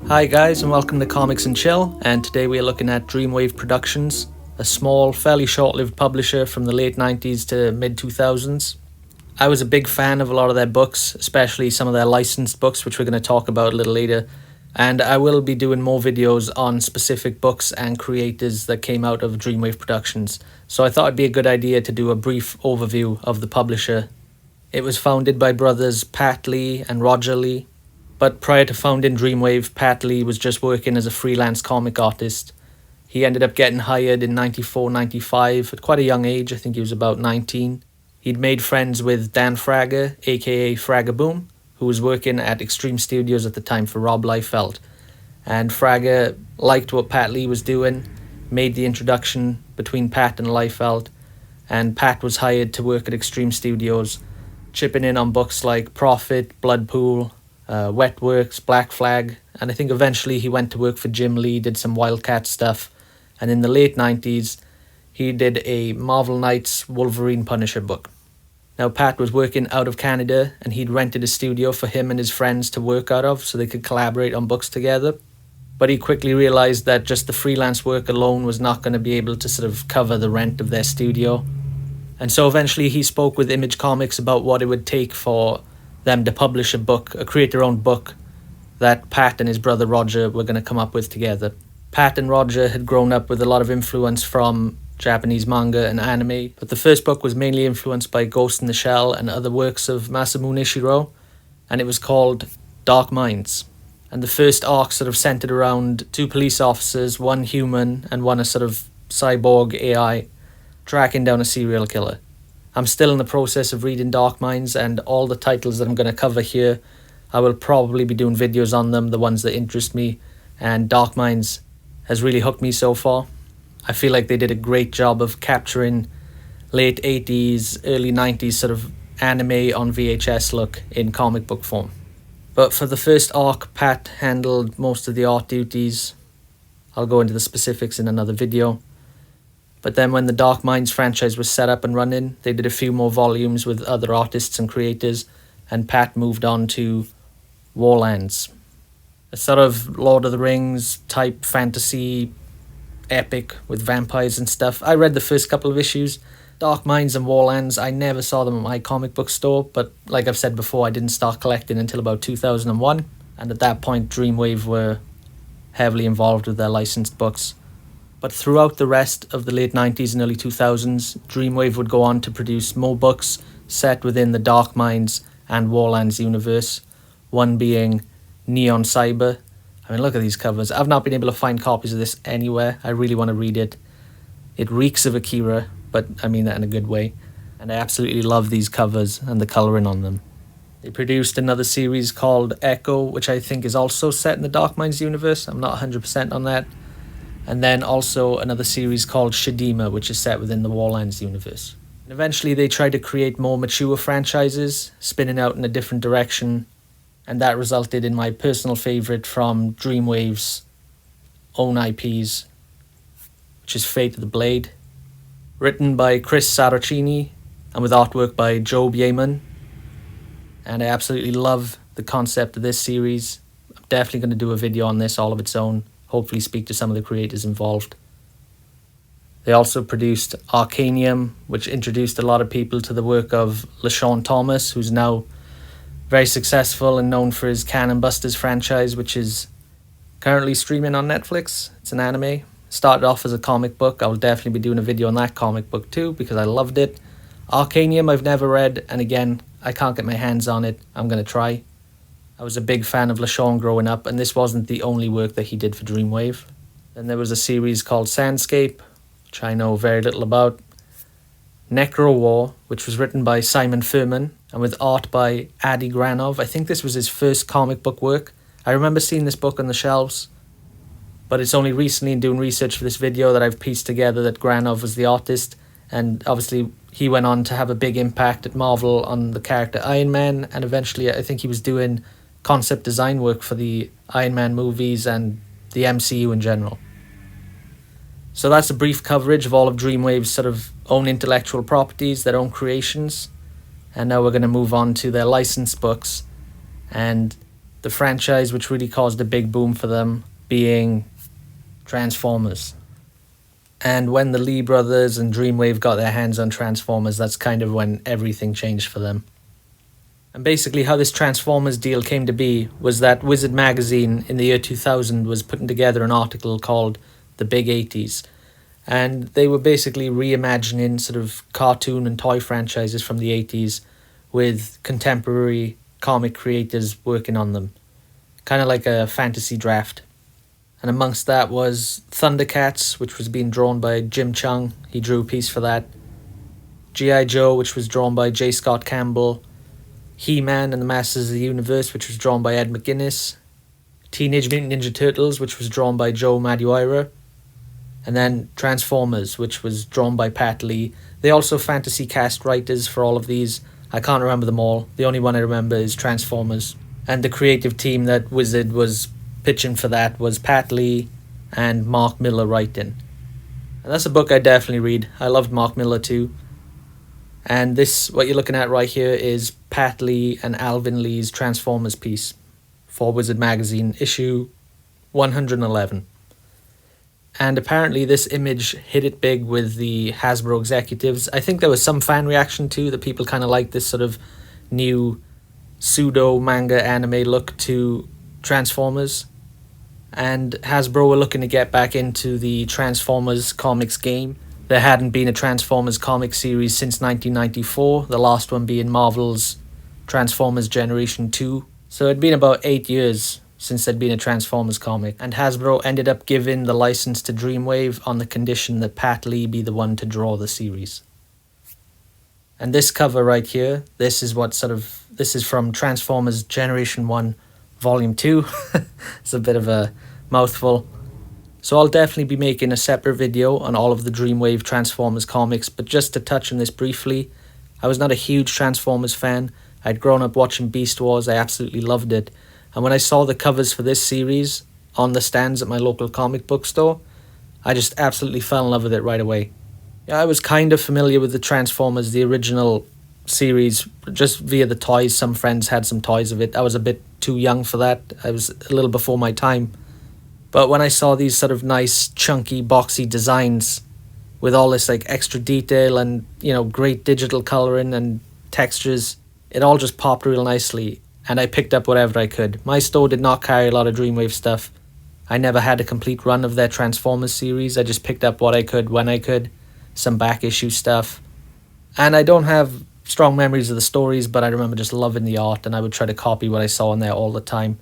Hi guys, and welcome to Comics and Chill, and today we are looking at Dreamwave Productions, a small, fairly short-lived publisher from the late 90s to mid-2000s. I was a big fan of a lot of their books, especially some of their licensed books, which we're going to talk about a little later, and I will be doing more videos on specific books and creators that came out of Dreamwave Productions, so I thought it'd be a good idea to do a brief overview of the publisher. It was founded by brothers Pat Lee and Roger Lee. But prior to founding Dreamwave, Pat Lee was just working as a freelance comic artist. He ended up getting hired in 94, 95 at quite a young age. I think he was about 19. He'd made friends with Dan Fraga, aka Fragaboom, who was working at Extreme Studios at the time for Rob Liefeld. And Fraga liked what Pat Lee was doing, made the introduction between Pat and Liefeld, and Pat was hired to work at Extreme Studios, chipping in on books like Prophet, Bloodpool, Wetworks, Black Flag, and I think eventually he went to work for Jim Lee, did some Wildcat stuff, and in the late 90s he did a Marvel Knights Wolverine Punisher book. Now Pat was working out of Canada and he'd rented a studio for him and his friends to work out of so they could collaborate on books together, but he quickly realised that just the freelance work alone was not going to be able to sort of cover the rent of their studio, and so eventually he spoke with Image Comics about what it would take for them to publish a book, create their own book that Pat and his brother Roger were going to come up with together. Pat and Roger had grown up with a lot of influence from Japanese manga and anime, but the first book was mainly influenced by Ghost in the Shell and other works of Masamune Shirow, and it was called Dark Minds. And the first arc sort of centered around two police officers, one human and one a sort of cyborg AI, tracking down a serial killer. I'm still in the process of reading Dark Minds, and all the titles that I'm going to cover here, I will probably be doing videos on them, the ones that interest me, and Dark Minds has really hooked me so far. I feel like they did a great job of capturing late 80s, early 90s sort of anime on VHS look in comic book form. But for the first arc, Pat handled most of the art duties. I'll go into the specifics in another video. But then when the Dark Minds franchise was set up and running, they did a few more volumes with other artists and creators, and Pat moved on to Warlands, a sort of Lord of the Rings type fantasy epic with vampires and stuff. I read the first couple of issues. Dark Minds and Warlands, I never saw them at my comic book store, but like I've said before, I didn't start collecting until about 2001, and at that point Dreamwave were heavily involved with their licensed books. But throughout the rest of the late 90s and early 2000s, Dreamwave would go on to produce more books set within the Dark Minds and Warlands universe, one being Neon Cyber. I mean, look at these covers. I've not been able to find copies of this anywhere. I really want to read it. It reeks of Akira, but I mean that in a good way. And I absolutely love these covers and the colouring on them. They produced another series called Echo, which I think is also set in the Dark Minds universe. I'm not 100% on that. And then also another series called Shadima, which is set within the Warlands universe. And eventually they tried to create more mature franchises, spinning out in a different direction, and that resulted in my personal favourite from Dreamwave's own IPs, which is Fate of the Blade, written by Chris Saracini and with artwork by Joe Bieman. And I absolutely love the concept of this series. I'm definitely going to do a video on this all of its own. Hopefully speak to some of the creators involved. They also produced Arcanium, which introduced a lot of people to the work of LaShawn Thomas, who's now very successful and known for his Cannon Busters franchise, which is currently streaming on Netflix. It's an anime. Started off as a comic book. I will definitely be doing a video on that comic book too, because I loved it. Arcanium I've never read, and again, I can't get my hands on it. I'm going to try. I was a big fan of LaShawn growing up, and this wasn't the only work that he did for Dreamwave. Then there was a series called Sandscape, which I know very little about. Necro War, which was written by Simon Furman, and with art by Adi Granov. I think this was his first comic book work. I remember seeing this book on the shelves, but it's only recently in doing research for this video that I've pieced together that Granov was the artist, and obviously he went on to have a big impact at Marvel on the character Iron Man, and eventually I think he was doing concept design work for the Iron Man movies and the MCU in general. So that's a brief coverage of all of Dreamwave's sort of own intellectual properties, their own creations. And now we're going to move on to their licensed books. And the franchise which really caused a big boom for them being Transformers. And when the Lee brothers and Dreamwave got their hands on Transformers, that's kind of when everything changed for them. And basically how this Transformers deal came to be was that Wizard magazine in the year 2000 was putting together an article called The Big 80s. And they were basically reimagining sort of cartoon and toy franchises from the 80s with contemporary comic creators working on them. Kind of like a fantasy draft. And amongst that was Thundercats, which was being drawn by Jim Chung. He drew a piece for that. G.I. Joe, which was drawn by J. Scott Campbell. He-Man and the Masters of the Universe, which was drawn by Ed McGuinness. Teenage Mutant Ninja Turtles, which was drawn by Joe Madureira. And then Transformers, which was drawn by Pat Lee. They also fantasy cast writers for all of these. I can't remember them all. The only one I remember is Transformers. And the creative team that Wizard was pitching for that was Pat Lee and Mark Miller writing. And that's a book I definitely read. I loved Mark Miller too. And this, what you're looking at right here, is Pat Lee and Alvin Lee's Transformers piece for Wizard magazine, issue 111. And apparently this image hit it big with the Hasbro executives. I think there was some fan reaction too, that people kind of liked this sort of new pseudo manga anime look to Transformers. And Hasbro were looking to get back into the Transformers comics game. There hadn't been a Transformers comic series since 1994, the last one being Marvel's Transformers Generation 2. So it'd been about 8 years since there'd been a Transformers comic, and Hasbro ended up giving the license to Dreamwave on the condition that Pat Lee be the one to draw the series. And this cover right here, this is from Transformers Generation 1 Volume 2. It's a bit of a mouthful. So I'll definitely be making a separate video on all of the Dreamwave Transformers comics, but just to touch on this briefly, I was not a huge Transformers fan. I'd grown up watching Beast Wars, I absolutely loved it. And when I saw the covers for this series on the stands at my local comic book store, I just absolutely fell in love with it right away. Yeah, I was kind of familiar with the Transformers, the original series, just via the toys. Some friends had some toys of it. I was a bit too young for that. I was a little before my time. But when I saw these sort of nice, chunky, boxy designs with all this like extra detail and, you know, great digital coloring and textures, it all just popped real nicely. And I picked up whatever I could. My store did not carry a lot of Dreamwave stuff. I never had a complete run of their Transformers series. I just picked up what I could when I could. Some back issue stuff. And I don't have strong memories of the stories, but I remember just loving the art, and I would try to copy what I saw in there all the time.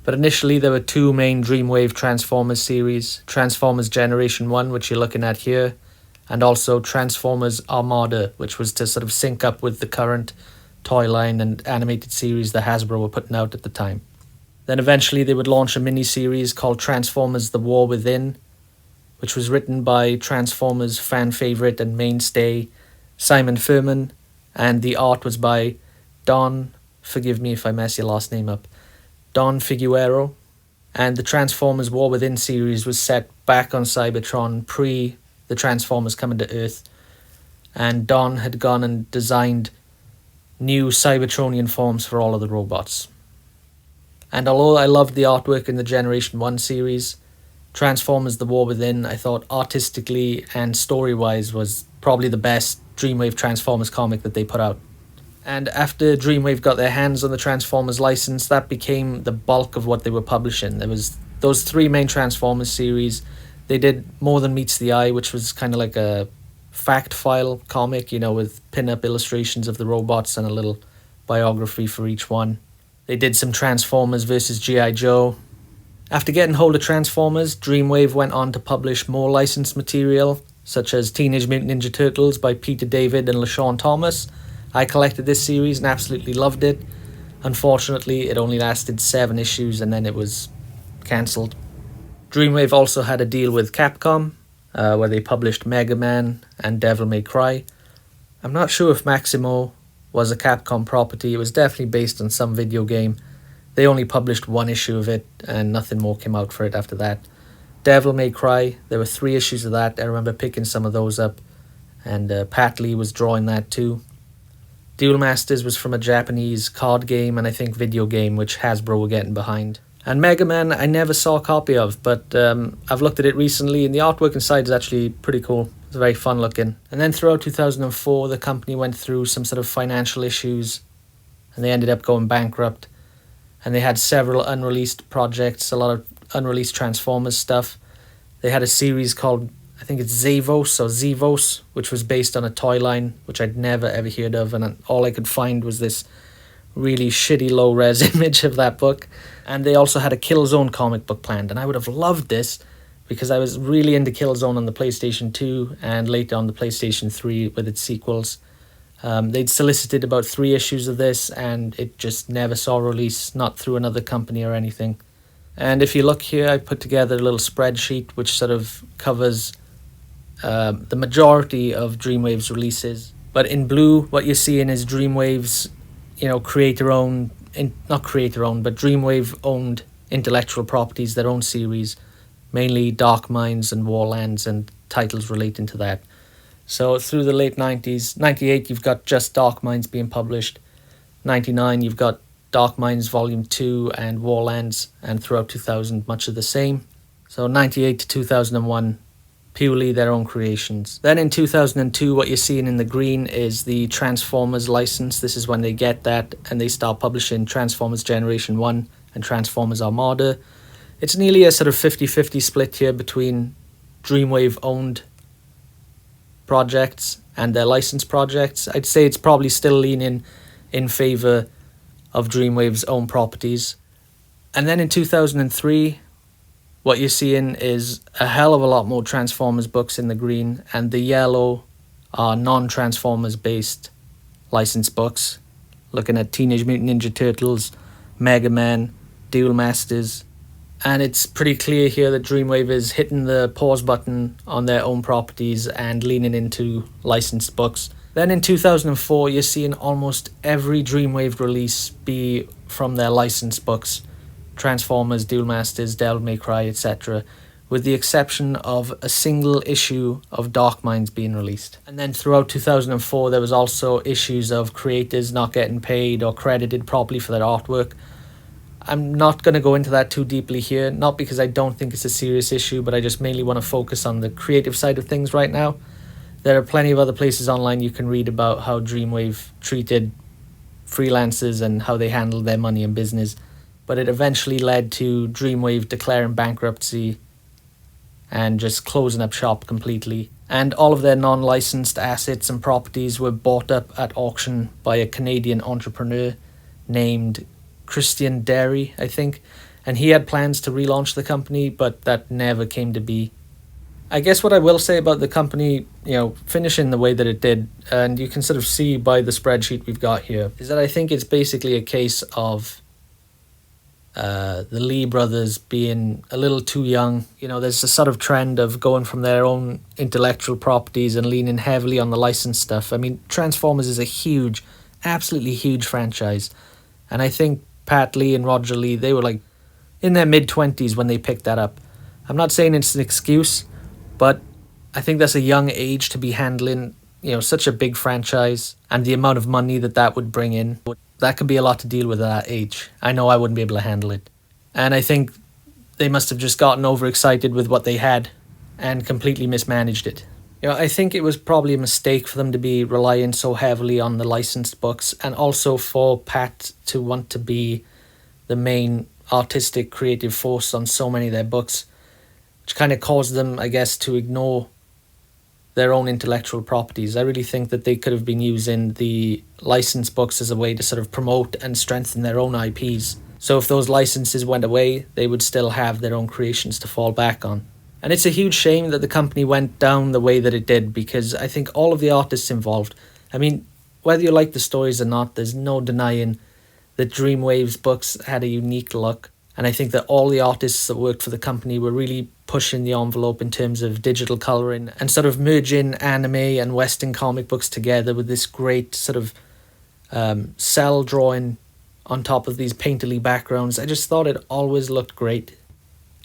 But initially there were two main Dreamwave Transformers series. Transformers Generation 1, which you're looking at here, and also Transformers Armada, which was to sort of sync up with the current toy line and animated series that Hasbro were putting out at the time. Then eventually they would launch a mini-series called Transformers The War Within, which was written by Transformers fan favourite and mainstay Simon Furman, and the art was by Don, forgive me if I mess your last name up, Don Figueroa. And the Transformers War Within series was set back on Cybertron pre the Transformers coming to Earth, and Don had gone and designed new Cybertronian forms for all of the robots. And although I loved the artwork in the Generation 1 series, Transformers The War Within, I thought artistically and story-wise was probably the best Dreamwave Transformers comic that they put out. And after Dreamwave got their hands on the Transformers license, that became the bulk of what they were publishing. There was those three main Transformers series. They did More Than Meets the Eye, which was kind of like a fact file comic, you know, with pin-up illustrations of the robots and a little biography for each one. They did some Transformers versus G.I. Joe. After getting hold of Transformers, Dreamwave went on to publish more licensed material, such as Teenage Mutant Ninja Turtles by Peter David and LaShawn Thomas. I collected this series and absolutely loved it. Unfortunately, it only lasted 7 issues and then it was cancelled. Dreamwave also had a deal with Capcom, where they published Mega Man and Devil May Cry. I'm not sure if Maximo was a Capcom property. It was definitely based on some video game. They only published 1 issue of it and nothing more came out for it after that. Devil May Cry, there were 3 issues of that. I remember picking some of those up, and Pat Lee was drawing that too. Duel Masters was from a Japanese card game and I think video game, which Hasbro were getting behind. And Mega Man, I never saw a copy of, but I've looked at it recently, and the artwork inside is actually pretty cool. It's very fun looking. And then throughout 2004, the company went through some sort of financial issues, and they ended up going bankrupt. And they had several unreleased projects, a lot of unreleased Transformers stuff. They had a series called, I think it's Zevos, which was based on a toy line, which I'd never ever heard of, and all I could find was this really shitty low-res image of that book. And they also had a Killzone comic book planned, and I would have loved this because I was really into Killzone on the PlayStation 2 and later on the PlayStation 3 with its sequels. They'd solicited about 3 issues of this, and it just never saw release, not through another company or anything. And if you look here, I put together a little spreadsheet which sort of covers the majority of Dreamwave's releases. But in blue, what you're seeing is Dreamwave's, creator-owned, not creator-owned, but Dreamwave-owned intellectual properties, their own series, mainly Dark Minds and Warlands and titles relating to that. So through the late 90s, 98 you've got just Dark Minds being published, 99 you've got Dark Minds Volume 2 and Warlands, and throughout 2000 much of the same. So 98 to 2001, purely their own creations. Then in 2002, what you're seeing in the green is the Transformers license. This is when they get that and they start publishing Transformers Generation 1 and Transformers Armada. It's nearly a sort of 50-50 split here between Dreamwave-owned projects and their licensed projects. I'd say it's probably still leaning in favour of Dreamwave's own properties. And then in 2003, what you're seeing is a hell of a lot more Transformers books in the green, and the yellow are non-Transformers based licensed books, looking at Teenage Mutant Ninja Turtles, Mega Man, Duel Masters. And it's pretty clear here that Dreamwave is hitting the pause button on their own properties and leaning into licensed books. Then in 2004, you're seeing almost every Dreamwave release be from their licensed books. Transformers, Duel Masters, Devil May Cry, etc., with the exception of a single issue of Dark Minds being released. And then throughout 2004, there was also issues of creators not getting paid or credited properly for their artwork. I'm not going to go into that too deeply here, not because I don't think it's a serious issue, but I just mainly want to focus on the creative side of things right now. There are plenty of other places online you can read about how Dreamwave treated freelancers and how they handled their money and business. But it eventually led to Dreamwave declaring bankruptcy and just closing up shop completely. And all of their non-licensed assets and properties were bought up at auction by a Canadian entrepreneur named Christian Derry, I think. And he had plans to relaunch the company, but that never came to be. I guess what I will say about the company, finishing the way that it did, and you can sort of see by the spreadsheet we've got here, is that I think it's basically a case of the Lee brothers being a little too young. There's a sort of trend of going from their own intellectual properties and leaning heavily on the licensed stuff. I mean, Transformers is a huge, absolutely huge franchise. And I think Pat Lee and Roger Lee, they were like in their mid-20s when they picked that up. I'm not saying it's an excuse, but I think that's a young age to be handling, such a big franchise, and the amount of money that would bring in. That can be a lot to deal with at that age. I know I wouldn't be able to handle it. And I think they must have just gotten overexcited with what they had and completely mismanaged it. I think it was probably a mistake for them to be relying so heavily on the licensed books, and also for Pat to want to be the main artistic creative force on so many of their books, which kind of caused them, I guess, to ignore their own intellectual properties. I really think that they could have been using the licensed books as a way to sort of promote and strengthen their own IPs. So if those licenses went away, they would still have their own creations to fall back on. And it's a huge shame that the company went down the way that it did, because I think all of the artists involved, I mean, whether you like the stories or not, there's no denying that Dreamwave's books had a unique look. And I think that all the artists that worked for the company were really pushing the envelope in terms of digital colouring and sort of merging anime and Western comic books together with this great sort of cell drawing on top of these painterly backgrounds. I just thought it always looked great.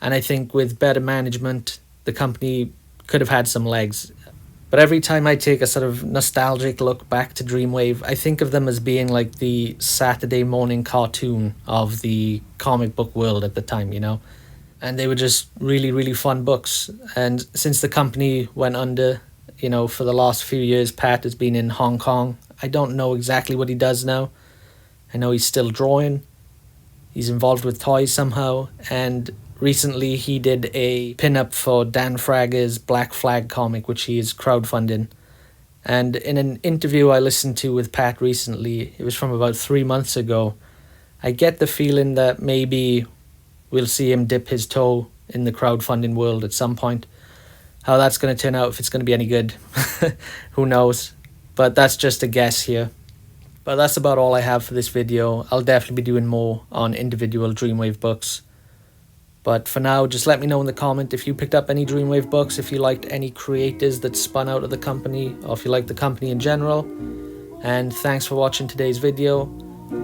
And I think with better management, the company could have had some legs. But every time I take a sort of nostalgic look back to Dreamwave, I think of them as being like the Saturday morning cartoon of the comic book world at the time, you know? And they were just really, really fun books. And since the company went under, you know, for the last few years, Pat has been in Hong Kong. I don't know exactly what he does now. I know he's still drawing. He's involved with toys somehow. And recently he did a pin-up for Dan Fragger's Black Flag comic, which he is crowdfunding. And in an interview I listened to with Pat recently, it was from about 3 months ago, I get the feeling that maybe we'll see him dip his toe in the crowdfunding world at some point. How that's going to turn out, if it's going to be any good, who knows. But that's just a guess here. But that's about all I have for this video. I'll definitely be doing more on individual Dreamwave books. But for now, just let me know in the comment if you picked up any Dreamwave books, if you liked any creators that spun out of the company, or if you liked the company in general. And thanks for watching today's video.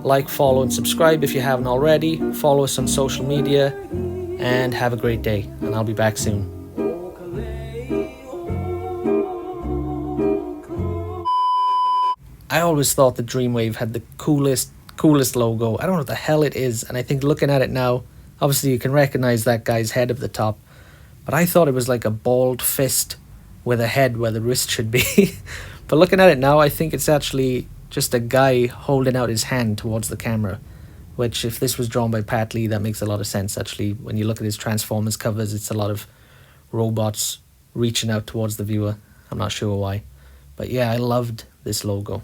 Like, follow, and subscribe if you haven't already. Follow us on social media, and have a great day. And I'll be back soon. I always thought that Dreamwave had the coolest logo. I don't know what the hell it is, and I think looking at it now, obviously you can recognize that guy's head at the top, but I thought it was like a bald fist with a head where the wrist should be. But looking at it now, I think it's actually just a guy holding out his hand towards the camera, which if this was drawn by Pat Lee, that makes a lot of sense actually. When you look at his Transformers covers, it's a lot of robots reaching out towards the viewer. I'm not sure why, but yeah, I loved this logo.